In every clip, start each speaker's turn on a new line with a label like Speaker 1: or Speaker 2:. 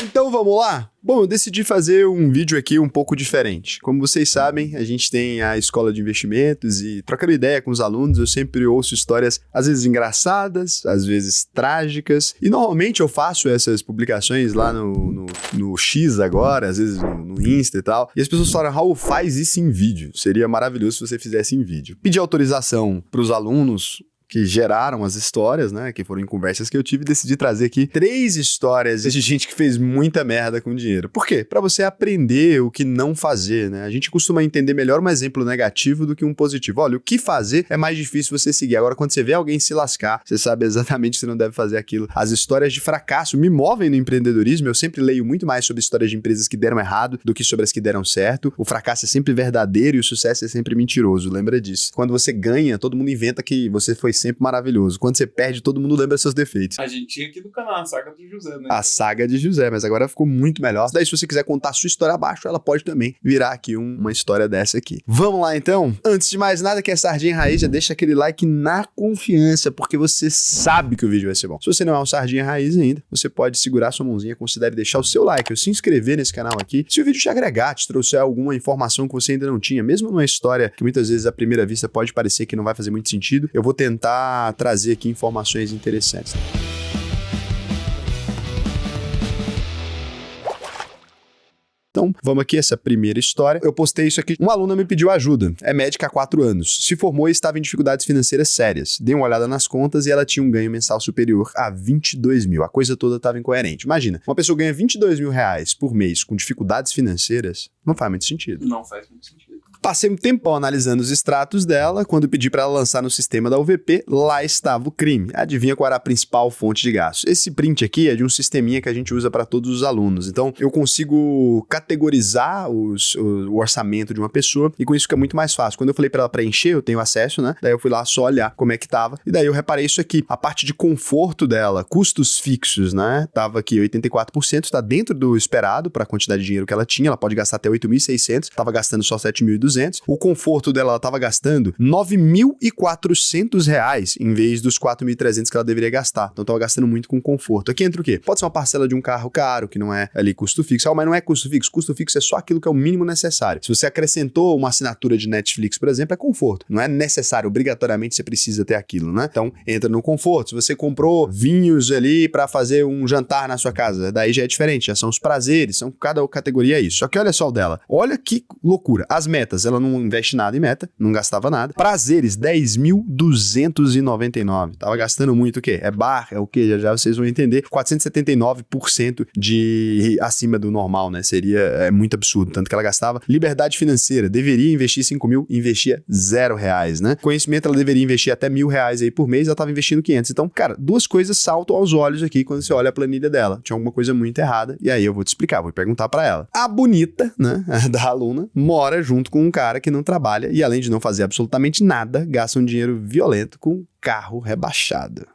Speaker 1: Então vamos lá? Bom, eu decidi fazer um vídeo aqui um pouco diferente. Como vocês sabem, a gente tem a escola de investimentos e trocando ideia com os alunos, eu sempre ouço histórias às vezes engraçadas, às vezes trágicas. E normalmente eu faço essas publicações lá no X agora, às vezes no Insta e tal. E as pessoas falam, Raul, faz isso em vídeo. Seria maravilhoso se você fizesse em vídeo. Pedi autorização para os alunos que geraram as histórias, né, que foram em conversas que eu tive, e decidi trazer aqui 3 histórias de gente que fez muita merda com dinheiro. Por quê? Pra você aprender o que não fazer, né? A gente costuma entender melhor um exemplo negativo do que um positivo. Olha, o que fazer é mais difícil você seguir. Agora, quando você vê alguém se lascar, você sabe exatamente que você não deve fazer aquilo. As histórias de fracasso me movem no empreendedorismo. Eu sempre leio muito mais sobre histórias de empresas que deram errado do que sobre as que deram certo. O fracasso é sempre verdadeiro e o sucesso é sempre mentiroso. Lembra disso. Quando você ganha, todo mundo inventa que você foi sempre maravilhoso. Quando você perde, todo mundo lembra seus defeitos.
Speaker 2: A gente tinha aqui no canal a saga do José, né?
Speaker 1: A saga de José, mas agora ficou muito melhor. Daí, se você quiser contar a sua história abaixo, ela pode também virar aqui uma história dessa aqui. Vamos lá, então? Antes de mais nada, que é Sardinha Raiz, já deixa aquele like na confiança, porque você sabe que o vídeo vai ser bom. Se você não é um Sardinha Raiz ainda, você pode segurar sua mãozinha, considere deixar o seu like, ou se inscrever nesse canal aqui. Se o vídeo te agregar, te trouxer alguma informação que você ainda não tinha, mesmo numa história que muitas vezes à primeira vista pode parecer que não vai fazer muito sentido, eu vou tentar trazer aqui informações interessantes. Então, vamos aqui, essa primeira história. Eu postei isso aqui. Uma aluna me pediu ajuda. É médica há 4 anos. Se formou e estava em dificuldades financeiras sérias. Dei uma olhada nas contas e ela tinha um ganho mensal superior a 22 mil. A coisa toda estava incoerente. Imagina, uma pessoa ganha 22 mil reais por mês com dificuldades financeiras. Não faz muito sentido.
Speaker 2: Não faz muito sentido.
Speaker 1: Passei um tempão analisando os extratos dela. Quando pedi para ela lançar no sistema da UVP, lá estava o crime. Adivinha qual era a principal fonte de gastos? Esse print aqui é de um sisteminha que a gente usa para todos os alunos. Então, eu consigo categorizar o orçamento de uma pessoa e com isso fica muito mais fácil. Quando eu falei para ela preencher, eu tenho acesso, né? Daí eu fui lá só olhar como é que tava. E daí eu reparei isso aqui. A parte de conforto dela, custos fixos, né? Tava aqui 84%, tá dentro do esperado para a quantidade de dinheiro que ela tinha. Ela pode gastar até 8.600, tava gastando só 7.200. O conforto dela, ela tava gastando 9.400 reais em vez dos 4.300 que ela deveria gastar. Então, tava gastando muito com conforto. Aqui entra o quê? Pode ser uma parcela de um carro caro, que não é ali custo fixo. Mas não é custo fixo. Custo fixo é só aquilo que é o mínimo necessário. Se você acrescentou uma assinatura de Netflix, por exemplo, é conforto. Não é necessário, obrigatoriamente você precisa ter aquilo, né? Então, entra no conforto. Se você comprou vinhos ali para fazer um jantar na sua casa, daí já é diferente. Já são os prazeres, são cada categoria é isso. Só que olha só o dela. Olha que loucura. As metas, ela não investe nada em meta, não gastava nada. Prazeres, 10.299. Tava gastando muito o quê? É bar, é o quê? Já vocês vão entender. 479% de acima do normal, né? Seria muito absurdo, tanto que ela gastava. Liberdade financeira, deveria investir 5 mil, investia R$0, né? Conhecimento, ela deveria investir até R$1.000 aí por mês, ela tava investindo 500. Então, cara, 2 coisas saltam aos olhos aqui quando você olha a planilha dela. Tinha alguma coisa muito errada, e aí eu vou te explicar, vou perguntar pra ela. A bonita, né, da aluna, mora junto com um cara que não trabalha e, além de não fazer absolutamente nada, gasta um dinheiro violento com carro rebaixado.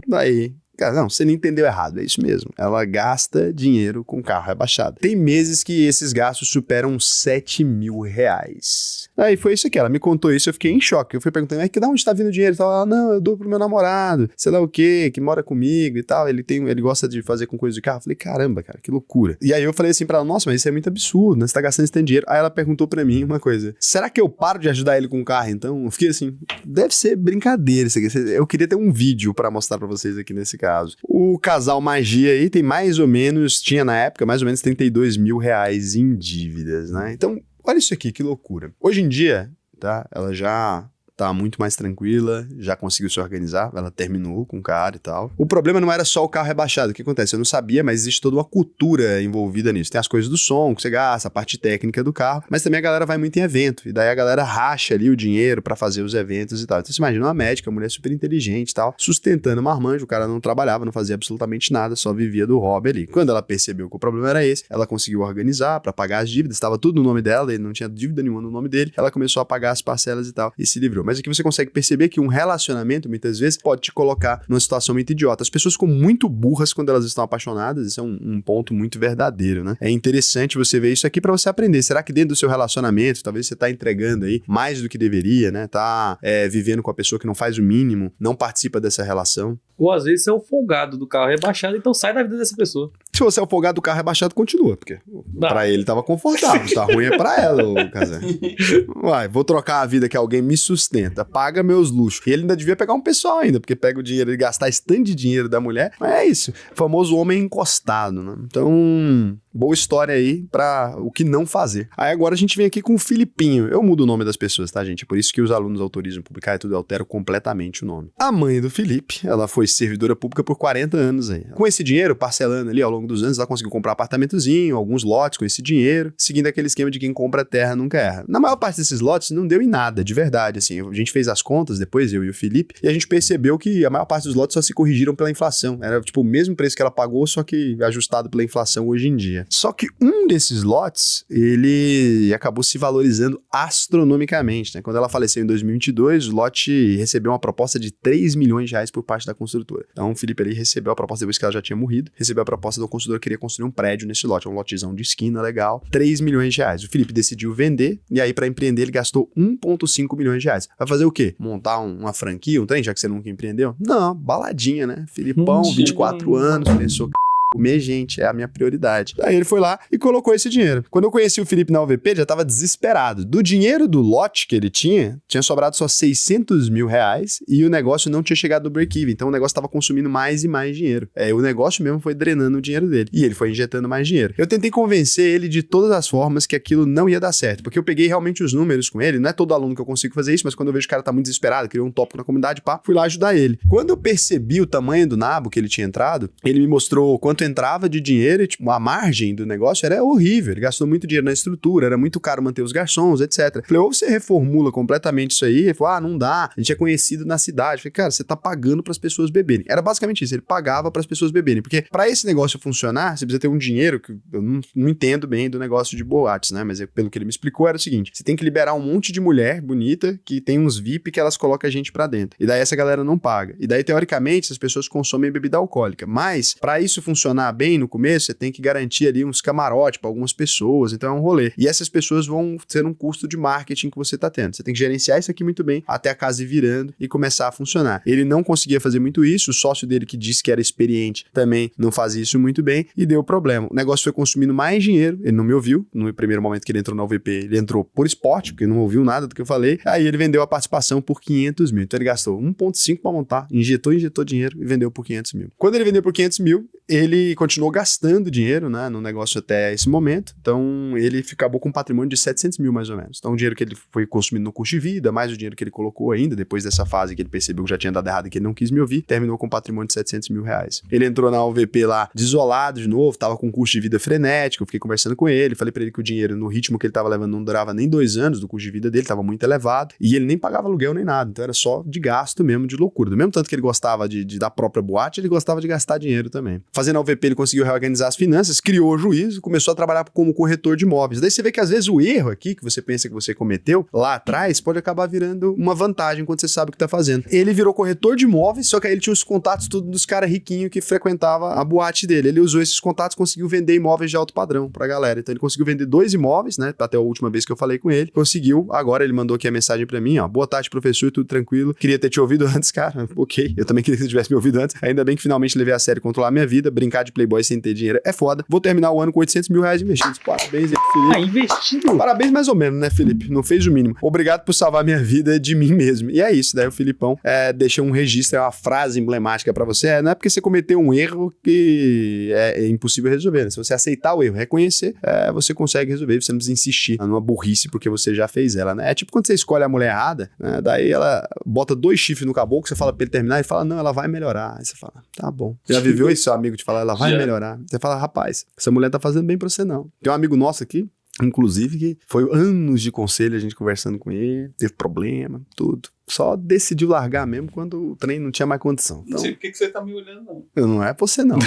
Speaker 1: Daí, cara, não, você não entendeu errado, é isso mesmo. Ela gasta dinheiro com carro rebaixado. Tem meses que esses gastos superam R$7.000. Aí foi isso aqui, ela me contou isso, eu fiquei em choque. Eu fui perguntando, mas de onde tá vindo o dinheiro? Ela, não, eu dou pro meu namorado, sei lá o quê, que mora comigo e tal. Ele gosta de fazer com coisa de carro. Eu falei, caramba, cara, que loucura. E aí eu falei assim pra ela, nossa, mas isso é muito absurdo, né? Você tá gastando esse tanto de dinheiro. Aí ela perguntou pra mim uma coisa, será que eu paro de ajudar ele com o carro, então? Eu fiquei assim, deve ser brincadeira isso aqui. Eu queria ter um vídeo pra mostrar pra vocês aqui nesse caso. O casal Magia aí tem mais ou menos, tinha na época, mais ou menos R$32 mil em dívidas, né? Então, olha isso aqui, que loucura. Hoje em dia, tá? Ela já tá muito mais tranquila, já conseguiu se organizar, ela terminou com o cara e tal. O problema não era só o carro rebaixado, o que acontece? Eu não sabia, mas existe toda uma cultura envolvida nisso. Tem as coisas do som que você gasta, a parte técnica do carro, mas também a galera vai muito em evento, e daí a galera racha ali o dinheiro pra fazer os eventos e tal. Então você imagina uma médica, uma mulher super inteligente e tal, sustentando uma marmanjo, o cara não trabalhava, não fazia absolutamente nada, só vivia do hobby ali. Quando ela percebeu que o problema era esse, ela conseguiu organizar pra pagar as dívidas, estava tudo no nome dela, ele não tinha dívida nenhuma no nome dele, ela começou a pagar as parcelas e tal, e se livrou. Mas aqui você consegue perceber que um relacionamento, muitas vezes, pode te colocar numa situação muito idiota. As pessoas ficam muito burras quando elas estão apaixonadas, isso é um ponto muito verdadeiro, né? É interessante você ver isso aqui pra você aprender. Será que dentro do seu relacionamento, talvez você tá entregando aí mais do que deveria, né? Tá vivendo com a pessoa que não faz o mínimo, não participa dessa relação?
Speaker 3: Ou às vezes você é o folgado do carro rebaixado, então sai da vida dessa pessoa.
Speaker 1: Se você é o folgado do carro rebaixado, continua, porque pra ele tava confortável, tá ruim é pra ela, ô Casé. Uai, vou trocar a vida que alguém me sustenta, paga meus luxos. E ele ainda devia pegar um pessoal ainda, porque pega o dinheiro e gastar esse tanto de dinheiro da mulher. Mas é isso, famoso homem encostado, né? Então, boa história aí pra o que não fazer. Aí agora a gente vem aqui com o Filipinho. Eu mudo o nome das pessoas, tá, gente? É por isso que os alunos autorizam publicar e tudo, eu altero completamente o nome. A mãe do Felipe, ela foi servidora pública por 40 anos aí. Com esse dinheiro, parcelando ali ao longo dos anos, ela conseguiu comprar um apartamentozinho, alguns lotes com esse dinheiro, seguindo aquele esquema de quem compra terra nunca erra. Na maior parte desses lotes não deu em nada, de verdade, assim. A gente fez as contas depois, eu e o Felipe, e a gente percebeu que a maior parte dos lotes só se corrigiram pela inflação. Era tipo o mesmo preço que ela pagou, só que ajustado pela inflação hoje em dia. Só que um desses lotes, ele acabou se valorizando astronomicamente, né? Quando ela faleceu em 2022, o lote recebeu uma proposta de 3 milhões de reais por parte da construtora. Então o Felipe ali recebeu a proposta depois que ela já tinha morrido, recebeu a proposta do construtor que queria construir um prédio nesse lote, um lotezão de esquina legal, 3 milhões de reais. O Felipe decidiu vender, e aí para empreender ele gastou 1,5 milhões de reais. Vai fazer o quê? Montar uma franquia, um trem, já que você nunca empreendeu? Não, baladinha, né? Filipão, 24 anos, pensou... Comer gente é a minha prioridade. Aí ele foi lá e colocou esse dinheiro. Quando eu conheci o Felipe na UVP, ele já tava desesperado. Do dinheiro do lote que ele tinha sobrado só 600 mil reais e o negócio não tinha chegado no break-even. Então o negócio tava consumindo mais e mais dinheiro. O negócio mesmo foi drenando o dinheiro dele. E ele foi injetando mais dinheiro. Eu tentei convencer ele de todas as formas que aquilo não ia dar certo. Porque eu peguei realmente os números com ele. Não é todo aluno que eu consigo fazer isso, mas quando eu vejo que o cara tá muito desesperado, criou um tópico na comunidade, pá, fui lá ajudar ele. Quando eu percebi o tamanho do nabo que ele tinha entrado, ele me mostrou quanto entrava de dinheiro e, tipo, a margem do negócio era horrível. Ele gastou muito dinheiro na estrutura, era muito caro manter os garçons, etc. Falei, ou você reformula completamente isso aí. Ele falou, não dá, a gente é conhecido na cidade. Falei, cara, você tá pagando pras pessoas beberem. Era basicamente isso, ele pagava pras pessoas beberem, porque pra esse negócio funcionar, você precisa ter um dinheiro, que eu não entendo bem do negócio de boates, né, mas pelo que ele me explicou era o seguinte, você tem que liberar um monte de mulher bonita, que tem uns VIP que elas colocam a gente pra dentro, e daí essa galera não paga, e daí teoricamente essas pessoas consomem bebida alcoólica, mas pra isso funcionar bem no começo, você tem que garantir ali uns camarotes pra algumas pessoas, então é um rolê. E essas pessoas vão ter um custo de marketing que você tá tendo. Você tem que gerenciar isso aqui muito bem, até a casa ir virando e começar a funcionar. Ele não conseguia fazer muito isso, o sócio dele que disse que era experiente também não fazia isso muito bem e deu problema. O negócio foi consumindo mais dinheiro, ele não me ouviu, no primeiro momento que ele entrou na UVP, ele entrou por esporte, porque não ouviu nada do que eu falei, aí ele vendeu a participação por 500 mil. Então ele gastou 1,5 pra montar, injetou dinheiro e vendeu por 500 mil. Quando ele vendeu por 500 mil, ele continuou gastando dinheiro, né, no negócio até esse momento, então ele acabou com um patrimônio de 700 mil mais ou menos. Então o dinheiro que ele foi consumindo no custo de vida, mais o dinheiro que ele colocou ainda, depois dessa fase que ele percebeu que já tinha dado errado e que ele não quis me ouvir, terminou com um patrimônio de 700 mil reais. Ele entrou na UVP lá desolado de novo, tava com um custo de vida frenético, eu fiquei conversando com ele, falei pra ele que o dinheiro no ritmo que ele tava levando não durava nem 2 anos do custo de vida dele, tava muito elevado, e ele nem pagava aluguel nem nada, então era só de gasto mesmo, de loucura. Do mesmo tanto que ele gostava de da própria boate, ele gostava de gastar dinheiro também. Fazendo a UVP, ele conseguiu reorganizar as finanças, criou o juízo, começou a trabalhar como corretor de imóveis. Daí você vê que às vezes o erro aqui, que você pensa que você cometeu lá atrás, pode acabar virando uma vantagem quando você sabe o que tá fazendo. Ele virou corretor de imóveis, só que aí ele tinha os contatos tudo dos caras riquinhos que frequentava a boate dele. Ele usou esses contatos, conseguiu vender imóveis de alto padrão pra galera. Então ele conseguiu vender 2 imóveis, né, até a última vez que eu falei com ele. Conseguiu, agora ele mandou aqui a mensagem pra mim, ó, boa tarde professor, tudo tranquilo. Queria ter te ouvido antes, cara. Ok, eu também queria que você tivesse me ouvido antes. Ainda bem que finalmente levei a sério controlar minha vida, brincar de playboy sem ter dinheiro é foda. Vou terminar o ano com 800 mil reais investidos. Parabéns, Felipe.
Speaker 3: Investido?
Speaker 1: Parabéns mais ou menos, né, Felipe? Não fez o mínimo. Obrigado por salvar minha vida de mim mesmo. E é isso, daí o Filipão deixou um registro, uma frase emblemática pra você. Não é porque você cometeu um erro que é impossível resolver, né? Se você aceitar o erro, reconhecer, você consegue resolver. Você não precisa insistir numa burrice porque você já fez ela, né? É tipo quando você escolhe a mulher errada, né? Daí ela bota 2 chifres no caboclo, você fala pra ele terminar e fala, não, ela vai melhorar. Aí você fala, tá bom. Já viveu isso, seu amigo te falar, ela vai melhorar. Você fala, rapaz, essa mulher tá fazendo bem pra você não. Tem um amigo nosso aqui, inclusive, que foi anos de conselho, a gente conversando com ele, teve problema, tudo. Só decidiu largar mesmo quando o trem não tinha mais condição. Então,
Speaker 2: não sei por que você tá me olhando, não.
Speaker 1: Não é você, não.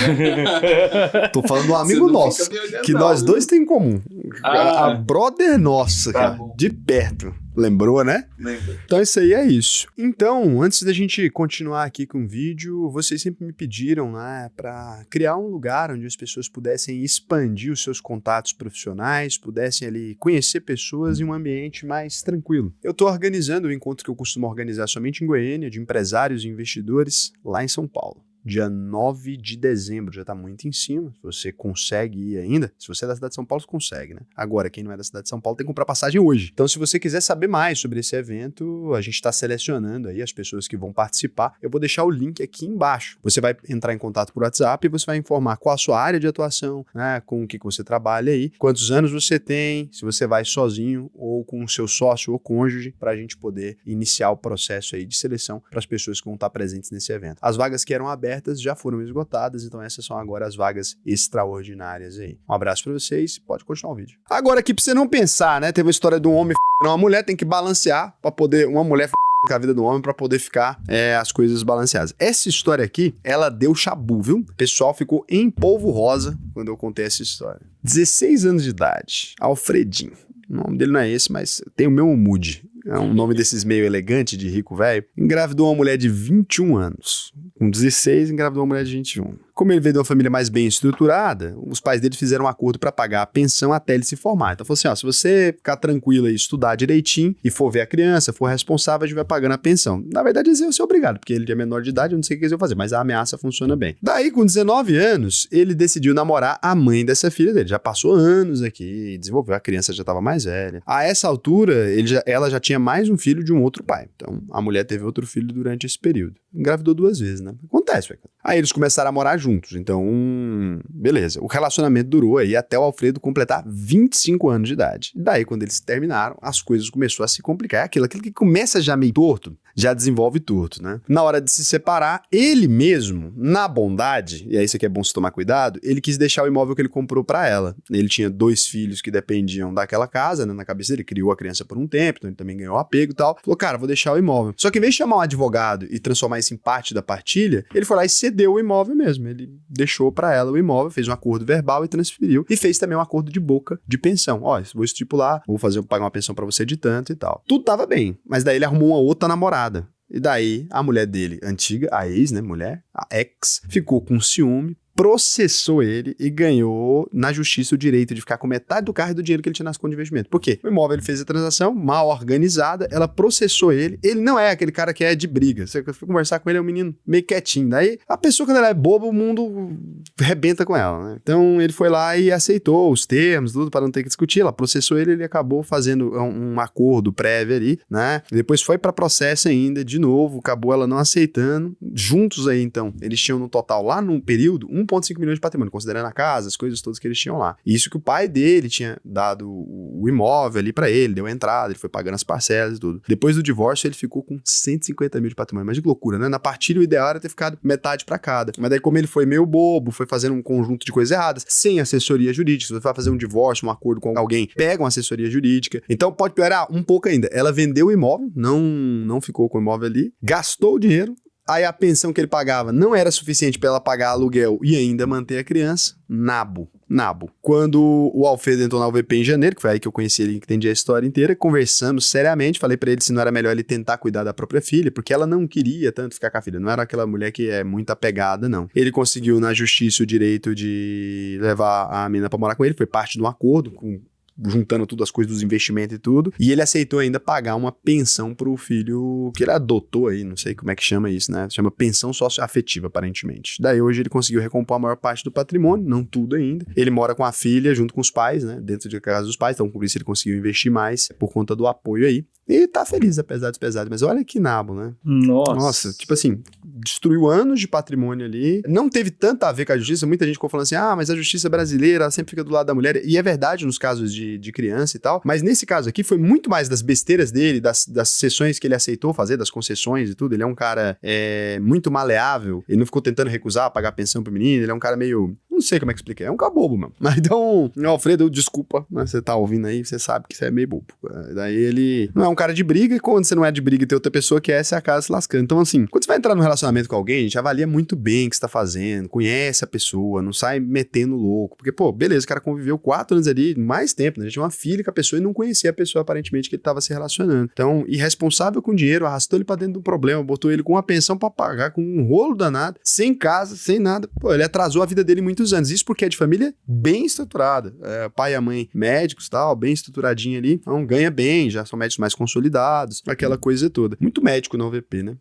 Speaker 1: Tô falando de um amigo nosso, que nós dois temos em comum. A brother nossa, cara, de perto. Lembrou, né?
Speaker 2: Lembra?
Speaker 1: Então isso aí é isso. Então, antes da gente continuar aqui com o vídeo, vocês sempre me pediram, né, para criar um lugar onde as pessoas pudessem expandir os seus contatos profissionais, pudessem ali conhecer pessoas em um ambiente mais tranquilo. Eu estou organizando o encontro que eu costumo organizar somente em Goiânia, de empresários e investidores, lá em São Paulo. Dia 9 de dezembro, já tá muito em cima. Se você consegue ir ainda, se você é da cidade de São Paulo, você consegue, né? Agora, quem não é da cidade de São Paulo tem que comprar passagem hoje. Então, se você quiser saber mais sobre esse evento, a gente tá selecionando aí as pessoas que vão participar. Eu vou deixar o link aqui embaixo. Você vai entrar em contato por WhatsApp e você vai informar qual a sua área de atuação, né? Com o que você trabalha aí, quantos anos você tem, se você vai sozinho ou com o seu sócio ou cônjuge, pra gente poder iniciar o processo aí de seleção para as pessoas que vão estar presentes nesse evento. As vagas que eram abertas já foram esgotadas, então essas são agora as vagas extraordinárias aí. Um abraço pra vocês, pode continuar o vídeo. Agora aqui pra você não pensar, né, teve a história de um homem uma mulher, tem que balancear para poder, uma mulher com a vida do homem para poder ficar as coisas balanceadas. Essa história aqui, ela deu chabu, viu? O pessoal ficou em polvo rosa quando eu contei essa história. 16 anos de idade, Alfredinho. O nome dele não é esse, mas tem o mesmo mood. É um nome desses meio elegante de rico velho. Engravidou uma mulher de 21 anos. Com 16, engravidou uma mulher de 21. Como ele veio de uma família mais bem estruturada, os pais dele fizeram um acordo para pagar a pensão até ele se formar. Então falou assim, ó, se você ficar tranquilo e estudar direitinho e for ver a criança, for responsável, a gente vai pagando a pensão. Na verdade, eles iam ser obrigados, porque ele é menor de idade, eu não sei o que eles iam fazer, mas a ameaça funciona bem. Daí, com 19 anos, ele decidiu namorar a mãe dessa filha dele. Já passou anos aqui, desenvolveu, a criança já estava mais velha. A essa altura, ela já tinha mais um filho de um outro pai. Então, a mulher teve outro filho durante esse período. Engravidou 2 vezes, né? Acontece, velho. Aí eles começaram a morar juntos. Então, beleza. O relacionamento durou aí até o Alfredo completar 25 anos de idade. E daí, quando eles terminaram, as coisas começaram a se complicar. Aquilo que começa já meio torto, já desenvolve torto, né? Na hora de se separar, ele mesmo, na bondade, e é isso que é bom se tomar cuidado, ele quis deixar o imóvel que ele comprou pra ela. Ele tinha 2 filhos que dependiam daquela casa, né? Na cabeça dele, criou a criança por um tempo, então ele também ganhou apego e tal. Falou, cara, vou deixar o imóvel. Só que em vez de chamar um advogado e transformar isso em parte da partilha, ele foi lá e cedeu o imóvel mesmo. Ele deixou pra ela o imóvel, fez um acordo verbal e transferiu. E fez também um acordo de boca de pensão. Ó, vou estipular, vou pagar uma pensão pra você de tanto e tal. Tudo tava bem, mas daí ele arrumou uma outra namorada. E daí, a mulher dele, antiga, a ex, né, mulher, a ex, ficou com ciúme, processou ele e ganhou na justiça o direito de ficar com metade do carro e do dinheiro que ele tinha nas contas de investimento. Por quê? O imóvel, ele fez a transação mal organizada, ela processou ele. Ele não é aquele cara que é de briga. Você foi conversar com ele, é um menino meio quietinho. Daí, a pessoa, quando ela é boba, o mundo rebenta com ela, né? Então, ele foi lá e aceitou os termos, tudo, para não ter que discutir. Ela processou ele, ele acabou fazendo um acordo prévio ali, né? Depois foi para processo ainda, de novo, acabou ela não aceitando. Juntos aí, então, eles tinham no total, lá num período, 1,5 milhões de patrimônio, considerando a casa, as coisas todas que eles tinham lá. Isso que o pai dele tinha dado o imóvel ali pra ele, deu a entrada, ele foi pagando as parcelas e tudo. Depois do divórcio, ele ficou com 150 mil de patrimônio. Mas que loucura, né? Na partilha, o ideal era ter ficado metade pra cada. Mas daí, como ele foi meio bobo, foi fazendo um conjunto de coisas erradas, sem assessoria jurídica, se você vai fazer um divórcio, um acordo com alguém, pega uma assessoria jurídica. Então, pode piorar um pouco ainda. Ela vendeu o imóvel, não ficou com o imóvel ali, gastou o dinheiro. Aí a pensão que ele pagava não era suficiente para ela pagar aluguel e ainda manter a criança. Nabo. Quando o Alfredo entrou na UVP em janeiro, que foi aí que eu conheci ele, que entendi a história inteira, conversamos seriamente, falei pra ele se não era melhor ele tentar cuidar da própria filha, porque ela não queria tanto ficar com a filha, não era aquela mulher que é muito apegada, não. Ele conseguiu na justiça o direito de levar a menina pra morar com ele, foi parte de um acordo juntando tudo, as coisas dos investimentos e tudo, e ele aceitou ainda pagar uma pensão pro filho que ele adotou aí, não sei como é que chama isso, né? Chama pensão socioafetiva, aparentemente. Daí hoje ele conseguiu recompor a maior parte do patrimônio, não tudo ainda. Ele mora com a filha junto com os pais, né? Dentro de casa dos pais, então por isso ele conseguiu investir mais por conta do apoio aí. E tá feliz, apesar dos pesados, mas olha que nabo, né? Nossa, tipo assim, destruiu anos de patrimônio ali, não teve tanto a ver com a justiça, muita gente ficou falando assim, mas a justiça brasileira, ela sempre fica do lado da mulher, e é verdade nos casos de criança e tal, mas nesse caso aqui foi muito mais das besteiras dele, das sessões que ele aceitou fazer, das concessões e tudo, ele é um cara muito maleável, ele não ficou tentando recusar pagar pensão pro menino, ele é um cara meio, não não sei como é que expliquei. É um cabobo, mano. Mas então, Alfredo, desculpa, mas você tá ouvindo aí, você sabe que você é meio bobo. Daí ele não é um cara de briga, e quando você não é de briga e tem outra pessoa que é, você acaba se lascando. Então, assim, quando você vai entrar num relacionamento com alguém, a gente avalia muito bem o que você tá fazendo, conhece a pessoa, não sai metendo louco. Porque, pô, beleza, o cara conviveu 4 anos ali, mais tempo, né? A gente tinha uma filha com a pessoa e não conhecia a pessoa, aparentemente, que ele tava se relacionando. Então, irresponsável com dinheiro, arrastou ele pra dentro do problema, botou ele com uma pensão pra pagar, com um rolo danado, sem casa, sem nada. Pô, ele atrasou a vida dele muitos anos. Isso porque é de família bem estruturada. É, pai e a mãe médicos, tal, bem estruturadinho ali. Então, ganha bem, já são médicos mais consolidados, aquela coisa toda. Muito médico no UVP, né?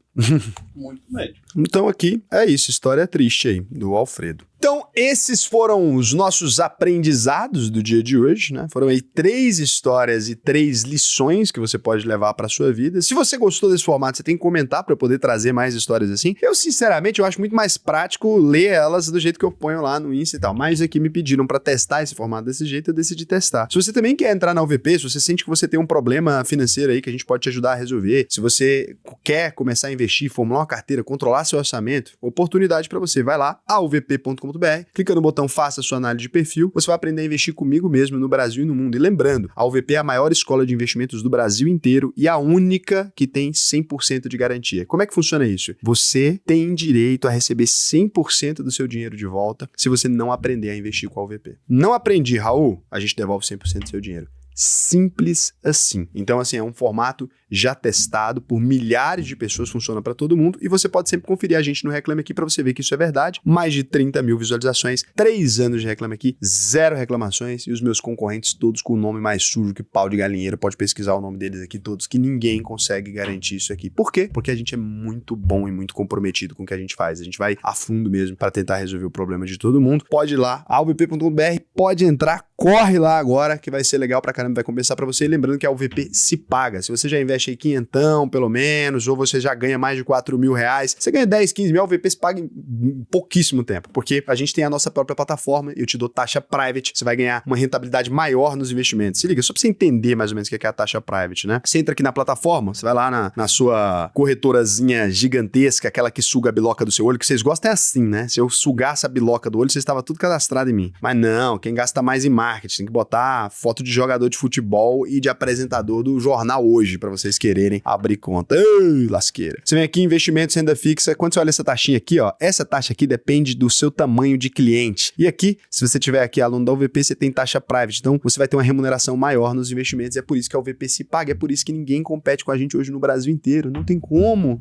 Speaker 2: Muito médico.
Speaker 1: Então aqui é isso, história triste aí do Alfredo. Então esses foram os nossos aprendizados do dia de hoje, né? Foram aí 3 histórias e 3 lições que você pode levar para sua vida. Se você gostou desse formato, você tem que comentar para eu poder trazer mais histórias assim. Eu sinceramente eu acho muito mais prático ler elas do jeito que eu ponho lá no Insta e tal. Mas aqui me pediram para testar esse formato desse jeito, eu decidi testar. Se você também quer entrar na UVP, se você sente que você tem um problema financeiro aí que a gente pode te ajudar a resolver, se você quer começar a investir, formular uma carteira, controlar seu orçamento, oportunidade para você. Vai lá, auvp.com.br, clica no botão Faça sua análise de perfil, você vai aprender a investir comigo mesmo no Brasil e no mundo. E lembrando, a UVP é a maior escola de investimentos do Brasil inteiro e a única que tem 100% de garantia. Como é que funciona isso? Você tem direito a receber 100% do seu dinheiro de volta se você não aprender a investir com a UVP. Não aprendi, Raul? A gente devolve 100% do seu dinheiro. Simples assim. Então, assim, é um formato já testado por milhares de pessoas, funciona para todo mundo, e você pode sempre conferir a gente no Reclame Aqui para você ver que isso é verdade. Mais de 30 mil visualizações, 3 anos de Reclame Aqui, 0 reclamações, e os meus concorrentes todos com o nome mais sujo que pau de galinheiro, pode pesquisar o nome deles aqui todos, que ninguém consegue garantir isso aqui. Por quê? Porque a gente é muito bom e muito comprometido com o que a gente faz. A gente vai a fundo mesmo para tentar resolver o problema de todo mundo. Pode ir lá, alvp.com.br, pode entrar, corre lá agora, que vai ser legal pra caramba, vai compensar pra você. E lembrando que a UVP se paga. Se você já investe aí 500, pelo menos, ou você já ganha mais de 4 mil reais, você ganha 10, 15 mil, a UVP se paga em pouquíssimo tempo, porque a gente tem a nossa própria plataforma, eu te dou taxa private, você vai ganhar uma rentabilidade maior nos investimentos. Se liga, só pra você entender mais ou menos o que é a taxa private, né? Você entra aqui na plataforma, você vai lá na sua corretorazinha gigantesca, aquela que suga a biloca do seu olho, que vocês gostam é assim, né? Se eu sugasse a biloca do olho, vocês estavam tudo cadastrado em mim. Mas não, quem gasta mais em marketing, tem que botar foto de jogador de futebol e de apresentador do jornal Hoje, pra vocês quererem abrir conta. Ei, lasqueira. Você vem aqui, investimentos, renda fixa, quando você olha essa taxinha aqui, ó, essa taxa aqui depende do seu tamanho de cliente. E aqui, se você tiver aqui aluno da UVP, você tem taxa private, então você vai ter uma remuneração maior nos investimentos, e é por isso que a UVP se paga, é por isso que ninguém compete com a gente hoje no Brasil inteiro. Não tem como,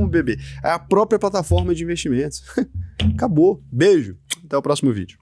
Speaker 1: bebê. É a própria plataforma de investimentos. Acabou. Beijo. Até o próximo vídeo.